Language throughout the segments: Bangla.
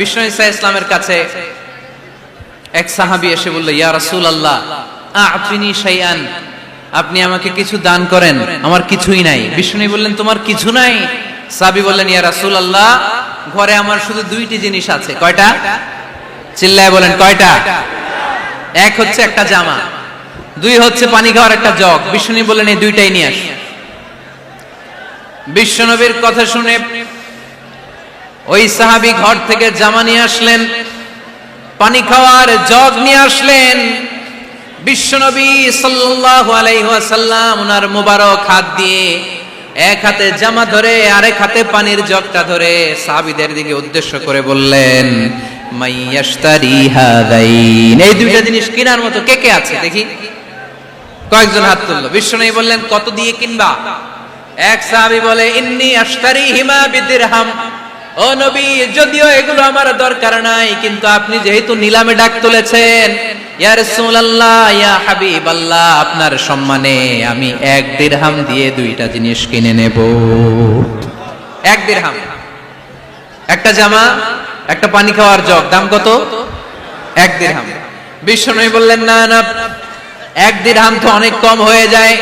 বিষ্ণু ঈসা ইসলামের কাছে এক সাহাবী এসে বলল, ইয়া রাসূলুল্লাহ আ'তিনি শাইআন, আপনি আমাকে কিছু দান করেন, আমার কিছুই নাই। বিষ্ণু বললেন, তোমার কিছু নাই? সাহাবী বললেন, ইয়া রাসূলুল্লাহ ঘরে আমার শুধু দুইটি জিনিস আছে। কয়টা? চিল্লায় বলেন কয়টা? এক হচ্ছে একটা জামা, দুই হচ্ছে পানি খাওয়ার একটা জগ। বিষ্ণু বললেন, এই দুইটাই নিয়ে আস। বিশ্বনবীর কথা শুনে ওই সাহাবী ঘর থেকে জামা নিয়ে আসলেন, পানি খাওয়ার জগ নিয়ে আসলেন। বিশ্বনবী সাল্লাল্লাহু আলাইহি ওয়াসাল্লাম ওনার মুবারক হাত দিয়ে এক হাতে জামা ধরে আরেক হাতে পানির জগটা ধরে সাহাবীদের দিকে উদ্দেশ্য করে বললেন, মাইয়াশতারি হাদাইন, এই দুইটা জিনিস কেনার মতো কে কে আছে দেখি? কয়েকজন হাত তুললো। বিশ্বনবী বললেন, কত দিয়ে কিনবা? এক সাহাবী বলে, ইন্নী আশতারিহিমা বিদিরহাম, ও নবী যদিও এগুলো আমার দরকার নাই, কিন্তু আপনি যেহেতু নিলামে ডাক তুলেছেন, ইয়া রাসূলুল্লাহ ইয়া হাবিবাল্লাহ, আপনার সম্মানে আমি 1 দিরহাম দিয়ে দুইটা জিনিস কিনে নেব। 1 দিরহাম, একটা জামা, একটা পানি খাওয়ার জগ, দাম কত? 1 দিরহাম। বিশ্বনবী বললেন, না না, 1 দিরহাম তো অনেক কম হয়ে যায়,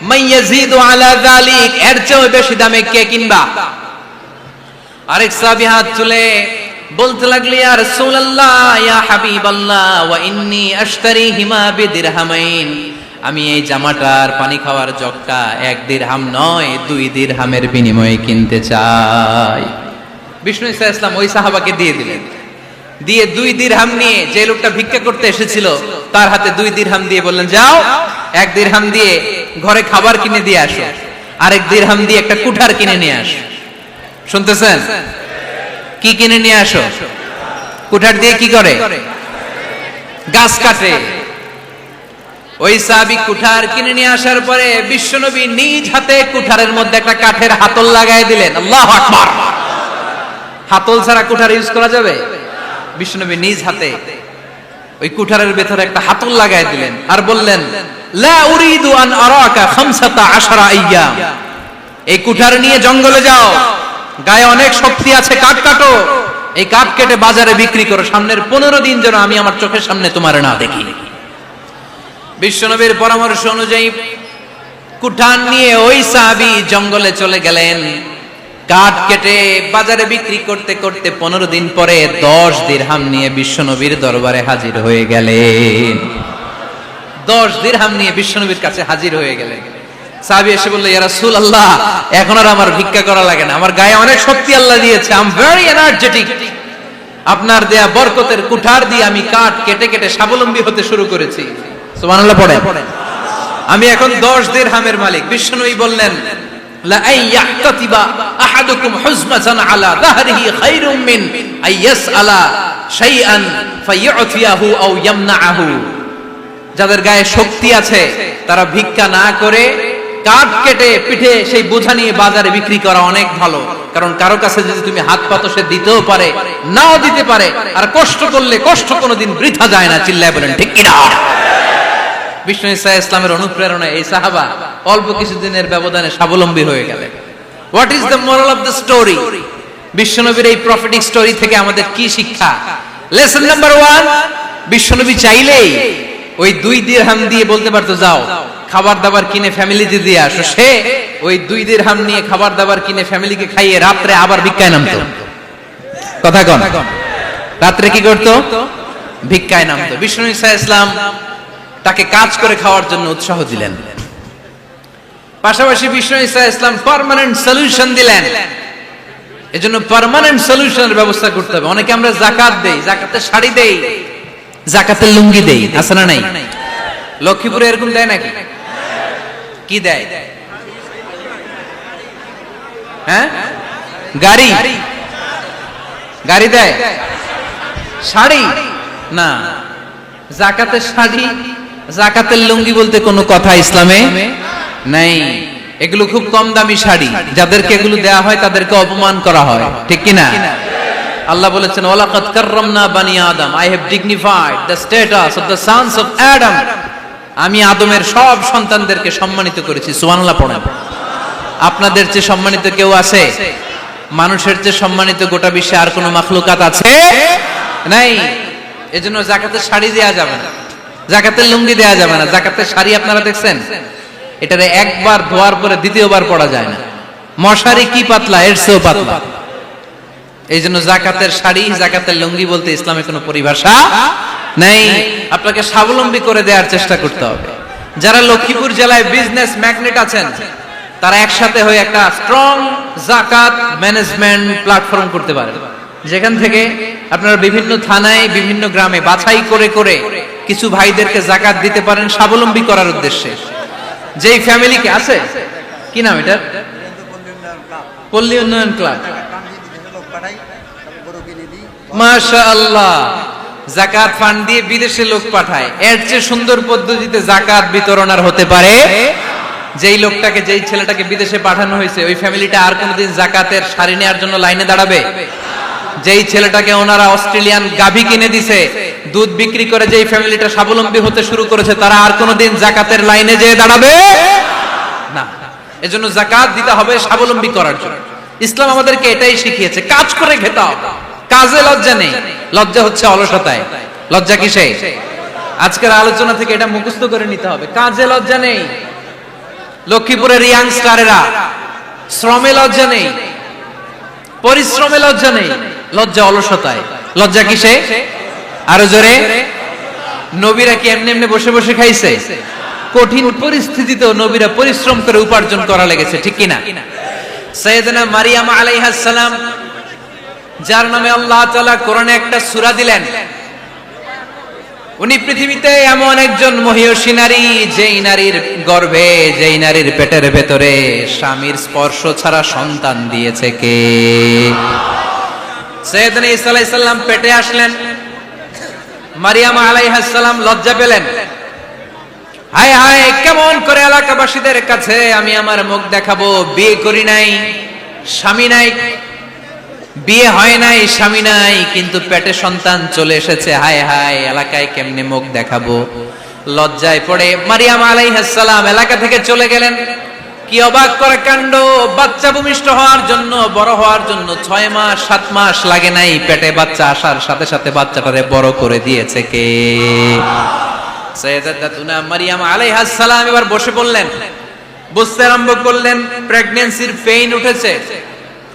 মাইয়াজিদু আলা যালিক, এর চেয়ে বেশি দামে কে কিনবা? আরেক সাহাবী হাত তুলে বলতে লাগলো, ইয়া রাসূলুল্লাহ ইয়া হাবিবাল্লাহ ওয়া ইন্নী আশতারিহিমা বিদিরহামাইন, আমি এই জামাটার পানি খাওয়ার জগটা 1 দিরহাম নয় 2 দিরহামের বিনিময়ে কিনতে চাই। বিষ্ণু ঈসা ইসলাম ওই সাহাবাকে দিয়ে দিলেন। দিয়ে 2 দিরহাম নিয়ে যে লোকটা ভিক্ষা করতে এসেছিল তার হাতে 2 দিরহাম দিয়ে বললেন, যাও 1 দিরহাম দিয়ে ঘরে খাবার কিনে দিয়ে আসো, আরেক দিরহাম দিয়ে একটা কুঠার কিনে নিয়ে আসো। শুনতেছেন? কি কিনে নিয়ে আসো? কুঠার দিয়ে কি করে? গাছ কাটে। ওই সাহাবী কুঠার কিনে নিয়ে আসার পরে বিশ্বনবী নিজ হাতে কুঠারের মধ্যে একটা কাঠের হাতল লাগাই দিলেন। আল্লাহু আকবার। হাতল ছাড়া কুঠার ইউজ করা যাবে? বিশ্বনবী নিজ হাতে ওই কুঠারের ভেতরে একটা হাতল লাগাই দিলেন আর বললেন, লা উরিদু আন আরাকা 15 আইয়াম, এই কুঠার নিয়ে জঙ্গলে যাও, গায়ে অনেক শক্তি আছে, কাঠ কাটো, এই কাঠ কেটে বাজারে বিক্রি করো, সামনের 15 দিন যেন আমি আমার চোখের সামনে তোমার না দেখি। বিশ্বনবীর পরামর্শ অনুযায়ী কুঠার নিয়ে ওই সাহাবী জঙ্গলে চলে গেলেন। কাঠ কেটে বাজারে বিক্রি করতে করতে 15 দিন পরে 10 দিরহাম নিয়ে বিশ্বনবীর দরবারে হাজির হয়ে গেলেন। 10 দিরহাম নিয়ে বিশ্বনবীর কাছে হাজির হয়ে গেলেন। সাহাবী এসে বলল, ইয়া রাসূলুল্লাহ এখন আর আমার ভিক্ষা করা লাগে না, আমার গায়ে অনেক শক্তি আল্লাহ দিয়েছে, আই এম ভেরি এনার্জেটিক, আপনার দেয়া বরকতের কুঠার দিয়ে আমি কাঠ কেটে কেটে স্বাবলম্বী হতে শুরু করেছি। সুবহানাল্লাহ পড়েন। আমি এখন 10 দিরহামের মালিক। বিশ্বনবী বললেন, লা আইয়াহতাতিবা আহাদুকুম হুজমাতান আলা যাহরিহি খায়রুম মিন আইয়াসআলা শাইআন ফায়ু'তিয়াহু আও ইয়ামনাহু, যাদের গায়ে শক্তি আছে তারা ভিক্ষা না করে কাঠ কেটে পিঠে সেই বোঝা নিয়ে বাজারে বিক্রি করা অনেক ভালো। কারণ কারো কাছে যদি তুমি হাত পাতো সে দিতেও পারে, নাও দিতে পারে, আর কষ্ট করলে কষ্ট কোনোদিন বৃথা যায় না। চিল্লায় বলেন ঠিক কিনা? বিষ্ণু ঈসা ইসলামের অনুপ্রেরণায় এই সাহাবা অল্প কিছুদিনের ব্যবধানে স্বাবলম্বী হয়ে গেলেন। What is the moral of the story? বিশ্বনবীর এই প্রফেটিক স্টোরি থেকে আমাদের কি শিক্ষা? লেসন নাম্বার 1, বিশ্বনবী চাইলেই ওই 2 দিরহাম দিয়ে বলতে পারতো, যাও খাবার দাবার কিনে ফ্যামিলিতে দিয়ে আসো। সে ওই 2 দিরহাম নিয়ে খাবার দাবার কিনে ফ্যামিলিকে খাইয়ে রাত্রে আবার ভিক্ষায় নামতো। কথা কন, রাত্রে কি করতো? ভিক্ষায় নামতো। বিষ্ণু ঈসা ইসলাম তাকে কাজ করে খাওয়ার জন্য উৎসাহ দিলেন। পাশাপাশি বিষ্ণু ঈসা ইসলাম পার্মানেন্ট সলিউশন দিলেন। এজন্য পার্মানেন্ট সলিউশনের ব্যবস্থা করতে হবে। অনেকে আমরা যাকাত দেই, যাকাতের শাড়ি দেই, যাকাতের লুঙ্গি দেই, আছে না নাই? লক্ষ্মীপুরে এরকম দেয় নাকি? কি দেয়? হ্যাঁ, গাড়ি, গাড়ি দেয়, শাড়ি না। যাকাতের শাড়ি, যাকাতের লুঙ্গি বলতে কোনো কথা ইসলামে নাই। এগুলো খুব কম দামি শাড়ি, যাদেরকে এগুলো দেয়া হয় তাদেরকে অপমান করা হয়, ঠিক কিনা? আল্লাহ বলেছেন, ওয়ালাকাদ কাররামনা বানি আদম, I have dignified the status of the sons of Adam, আমি আদমের সব সন্তানদেরকে সম্মানিত করেছি। সুবহানাল্লাহ পড়েন। আপনাদের চেয়ে সম্মানিত কেউ আছে? মানুষের চেয়ে সম্মানিত গোটা বিশ্বে আর কোনো মাখলুকাত আছে নাই। এজন্য যাকাতের শাড়ি দেয়া যাবে না, যাকাতের লুঙ্গি দেয়া যাবে না। যাকাতের শাড়ি আপনারা দেখছেন, এটারে একবার ধোয়ার পরে দ্বিতীয়বার পরা যায় না। মশারি কি পাতলা, এর চেয়েও পাতলা। এই জন্য যাকাতের শাড়ি, যাকাতের লুঙ্গি বলতে ইসলামে কোনো পরিভাষা নেই। আপনাকে স্বাবলম্বী করে দেওয়ার চেষ্টা করতে হবে। যারা লক্ষ্মীপুর জেলায় বিজনেস ম্যাগনেট আছেন, তারা একসাথে হয়ে একটা স্ট্রং যাকাত ম্যানেজমেন্ট প্ল্যাটফর্ম করতে পারেন, যেখান থেকে আপনারা বিভিন্ন থানায়, বিভিন্ন গ্রামে বাছাই করে করে কিছু ভাইদেরকে যাকাত দিতে পারেন স্বাবলম্বী করার উদ্দেশ্যে। যেই ফ্যামিলিকে আছে, কি নাম এটা, পল্লী উন্নয়ন ক্লাব, মাশাআল্লাহ, যাকাত ফান্ড দিয়ে বিদেশে লোক পাঠায়। এর চেয়ে সুন্দর পদ্ধতিতে যাকাত বিতরণ আর হতে পারে? যেই লোকটাকে, যেই ছেলেটাকে বিদেশে পাঠানো হয়েছে, ওই ফ্যামিলিটা আর কোনোদিন যাকাতের শাড়ি নেওয়ার জন্য লাইনে দাঁড়াবে? যেই ছেলেটাকে ওনারা অস্ট্রেলিয়ান গাভী কিনে দিছে, দুধ বিক্রি করে যেই ফ্যামিলিটা স্বাবলম্বী হতে শুরু করেছে, তারা আর কোনোদিন যাকাতের লাইনে যেয়ে দাঁড়াবে না। এজন্য যাকাত দিতে হবে স্বাবলম্বী করার জন্য। ইসলাম আমাদেরকে এটাই শিখিয়েছে, কাজ করে খেতে হবে। কাজে লজ্জা নেই, লজ্জা হচ্ছে অলসতায়। লজ্জা কিসে? আজকের আলোচনা থেকে এটা মুখস্থ করে নিতে হবে, কাজে লজ্জা নেই। লক্ষ্মীপুরের ইয়াংস্টারেরা শ্রমে লজ্জা নেই, পরিশ্রমে লজ্জা নেই, লজ্জা অলসতায়। লজ্জা কিসে? আরো জোরে। নবীরা কি এমনি এমনি বসে বসে খাইছে? কঠিন পরিস্থিতিতেও নবীরা পরিশ্রম করে উপার্জন করা লেগেছে, ঠিক কিনা? সাইয়েদনা মারিয়াম আলাইহিস সালাম, যার নামে আল্লাহ তাআলা কোরআনে একটা সূরা দিলেন, উনি পৃথিবীতে এমন একজন মহিয়সী নারী, যেই নারীর গর্ভে, যেই নারীর পেটের ভেতরে স্বামীর স্পর্শ ছাড়া সন্তান দিয়েছে কে? সাইয়েদনা ঈসা আলাইহিস সালাম পেটে আসলেন। মারিয়াম আলাইহিস সালাম লজ্জা পেলেন। হায় হায়, কেমন করে এলাকাবাসীদের কাছে আমি আমার মুখ দেখাবো? বিয়ে করি নাই, স্বামী নাই, বিয়ে হয় নাই, স্বামী নাই, কিন্তু পেটে সন্তান চলে এসেছে। হায় হায়, এলাকায় কেমনে মুখ দেখাবো? লজ্জায় পড়ে মারিয়াম আলাইহিস সালাম এলাকা থেকে চলে গেলেন। কি অবাক করা কাণ্ড! বাচ্চা ভূমিষ্ঠ হওয়ার জন্য, বড় হওয়ার জন্য 6 মাস 7 মাস লাগে নাই, পেটে বাচ্চা আসার সাথে সাথে বাচ্চাটারে বড় করে দিয়েছে কে? সাইয়েদাতুনা মারিয়াম আলাইহিস সালাম এবার বসে পড়লেন, বুঝতে আরম্ভ করলেন প্রেগন্যান্সির পেইন উঠেছে।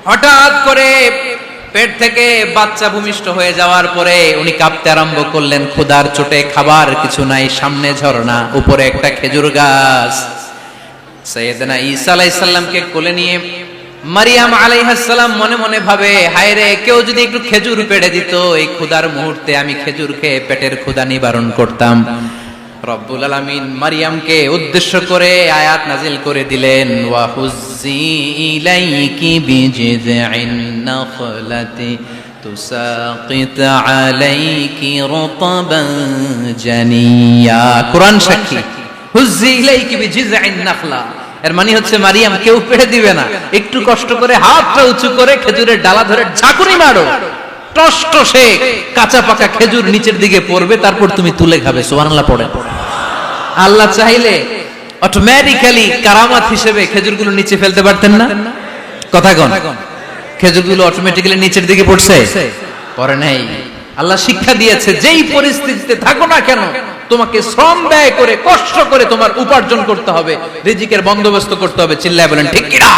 হঠাৎ করে পেট থেকে বাচ্চা ভূমিষ্ঠ হয়ে যাওয়ার পরে উনি কাঁপতে আরম্ভ করলেন। ক্ষুধার চোটে খাবার কিছু নাই, সামনে ঝর্ণা, উপরে একটা খেজুর গাছ। সাইয়েদনা ঈসা আলাইহিস সালামকে কোলে নিয়ে মারিয়াম আলাইহিস সালাম মনে মনে ভাবে, হায় রে, কেউ যদি একটু খেজুর পেড়ে দিত, এই ক্ষুধার মুহূর্তে আমি খেজুর খেয়ে পেটের ক্ষুধা নিবারণ করতাম। রব্বুল আলামিন মারিয়ামকে উদ্দেশ্য করে আয়াত নাজিল করে দিলেন, ওয়া হুজ্জি ইলাইকি বিজিযিন নাখলাতি তুসাকিত আলাইকি রতবান জানিয়া। কোরআন সাক্ষী, হুজ্জি ইলাইকি বিজিযিন নাখলা, এর মানে হচ্ছে মারিয়াম, কেউ পেড়ে দিবে না, একটু কষ্ট করে হাতটা উঁচু করে খেজুরের ডালা ধরে ঝাঁকুনি মারো, টসটসে কাঁচা পাকা খেজুর নিচের দিকে পড়বে, তারপর তুমি তুলে খাবে। সুবহানাল্লাহ পড়ে। আল্লাহ চাইলে অটোমেটিক্যালি কারামাত হিসেবে খেজুরগুলো নিচে ফেলতে পারতেন না? কথা কোন? খেজুরগুলো অটোমেটিক্যালি নিচের দিকে পড়ছে? পড়ে নাই। আল্লাহ শিক্ষা দিয়েছে, যেই পরিস্থিতিতে থাকো না কেন, তোমাকে শ্রম ব্যয় করে, কষ্ট করে তোমার উপার্জন করতে হবে, রিজিকের বন্দোবস্ত করতে হবে। চিল্লায় বলেন ঠিক কিনা?